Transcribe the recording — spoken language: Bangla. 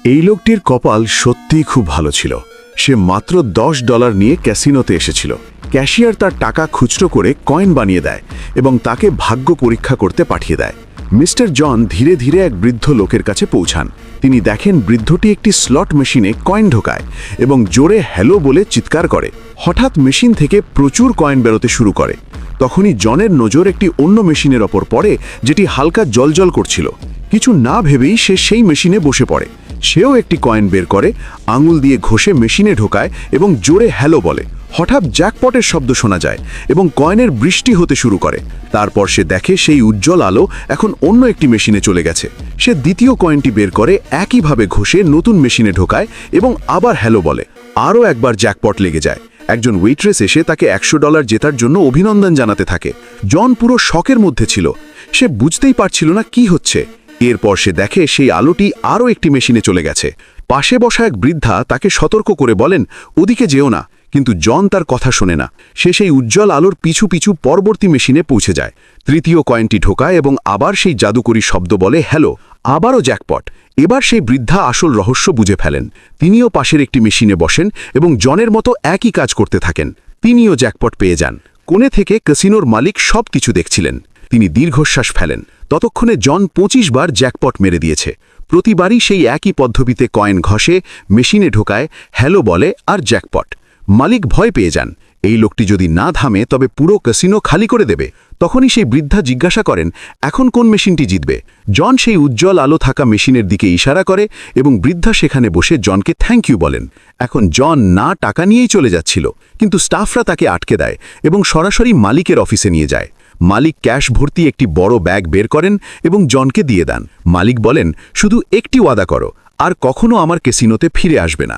এই লোকটির কপাল সত্যিই খুব ভালো ছিল। সে মাত্র $10 নিয়ে ক্যাসিনোতে এসেছিল। ক্যাশিয়ার তার টাকা খুচরো করে কয়েন বানিয়ে দেয় এবং তাকে ভাগ্য পরীক্ষা করতে পাঠিয়ে দেয়। মিস্টার জন ধীরে ধীরে এক বৃদ্ধ লোকের কাছে পৌঁছান। তিনি দেখেন বৃদ্ধটি একটি স্লট মেশিনে কয়েন ঢোকায় এবং জোরে হ্যালো বলে চিৎকার করে। হঠাৎ মেশিন থেকে প্রচুর কয়েন বেরোতে শুরু করে। তখনই জনের নজর একটি অন্য মেশিনের ওপর পড়ে, যেটি হালকা জ্বলজ্বল করছিল। কিছু না ভেবেই সে সেই মেশিনে বসে পড়ে। সেও একটি কয়েন বের করে, আঙুল দিয়ে ঘষে মেশিনে ঢোকায় এবং জোরে হ্যালো বলে। হঠাৎ জ্যাকপটের শব্দ শোনা যায় এবং কয়েনের বৃষ্টি হতে শুরু করে। তারপর সে দেখে সেই উজ্জ্বল আলো এখন অন্য একটি মেশিনে চলে গেছে। সে দ্বিতীয় কয়েনটি বের করে একইভাবে ঘষে নতুন মেশিনে ঢোকায় এবং আবার হ্যালো বলে। আরও একবার জ্যাকপট লেগে যায়। একজন ওয়েট্রেস এসে তাকে $100 জেতার জন্য অভিনন্দন জানাতে থাকে। জন পুরো শকের মধ্যে ছিল। সে বুঝতেই পারছিল না কি হচ্ছে। এরপর সে দেখে সেই আলোটি আরও একটি মেশিনে চলে গেছে। পাশে বসা এক বৃদ্ধা তাকে সতর্ক করে বলেন, ওদিকে যেও না। কিন্তু জন তার কথা শোনে না। সে সেই উজ্জ্বল আলোর পিছু পিছু পরবর্তী মেশিনে পৌঁছে যায়। তৃতীয় কয়েনটি ঢোকায় এবং আবার সেই জাদুকরী শব্দ বলে হ্যালো। আবারও জ্যাকপট। এবার সেই বৃদ্ধা আসল রহস্য বুঝে ফেলেন। তিনিও পাশের একটি মেশিনে বসেন এবং জনের মতো একই কাজ করতে থাকেন। তিনিও জ্যাকপট পেয়ে যান। কোণে থেকে ক্যাসিনোর মালিক সব কিছু দেখছিলেন। তিনি দীর্ঘশ্বাস ফেলেন। ততক্ষণে জন 25 বার জ্যাকপট মেরে দিয়েছে। প্রতিবারই সেই একই পদ্ধতিতে কয়েন ঘষে, মেশিনে ঢোকায়, হ্যালো বলে আর জ্যাকপট। মালিক ভয় পেয়ে যান। এই লোকটি যদি না থামে তবে পুরো ক্যাসিনো খালি করে দেবে। তখনই সেই বৃদ্ধা জিজ্ঞাসা করেন, এখন কোন মেশিনটি জিতবে? জন সেই উজ্জ্বল আলো থাকা মেশিনের দিকে ইশারা করে এবং বৃদ্ধা সেখানে বসে জনকে থ্যাংক ইউ বলেন। এখন জন না টাকা নিয়েই চলে যাচ্ছিল, কিন্তু স্টাফরা তাকে আটকে দেয় এবং সরাসরি মালিকের অফিসে নিয়ে যায়। মালিক ক্যাশ ভর্তি একটি বড় ব্যাগ বের করেন এবং জনকে দিয়ে দেন। মালিক বলেন, শুধু একটি ওয়াদা করো, আর কখনো আমার ক্যাসিনোতে ফিরে আসবে না।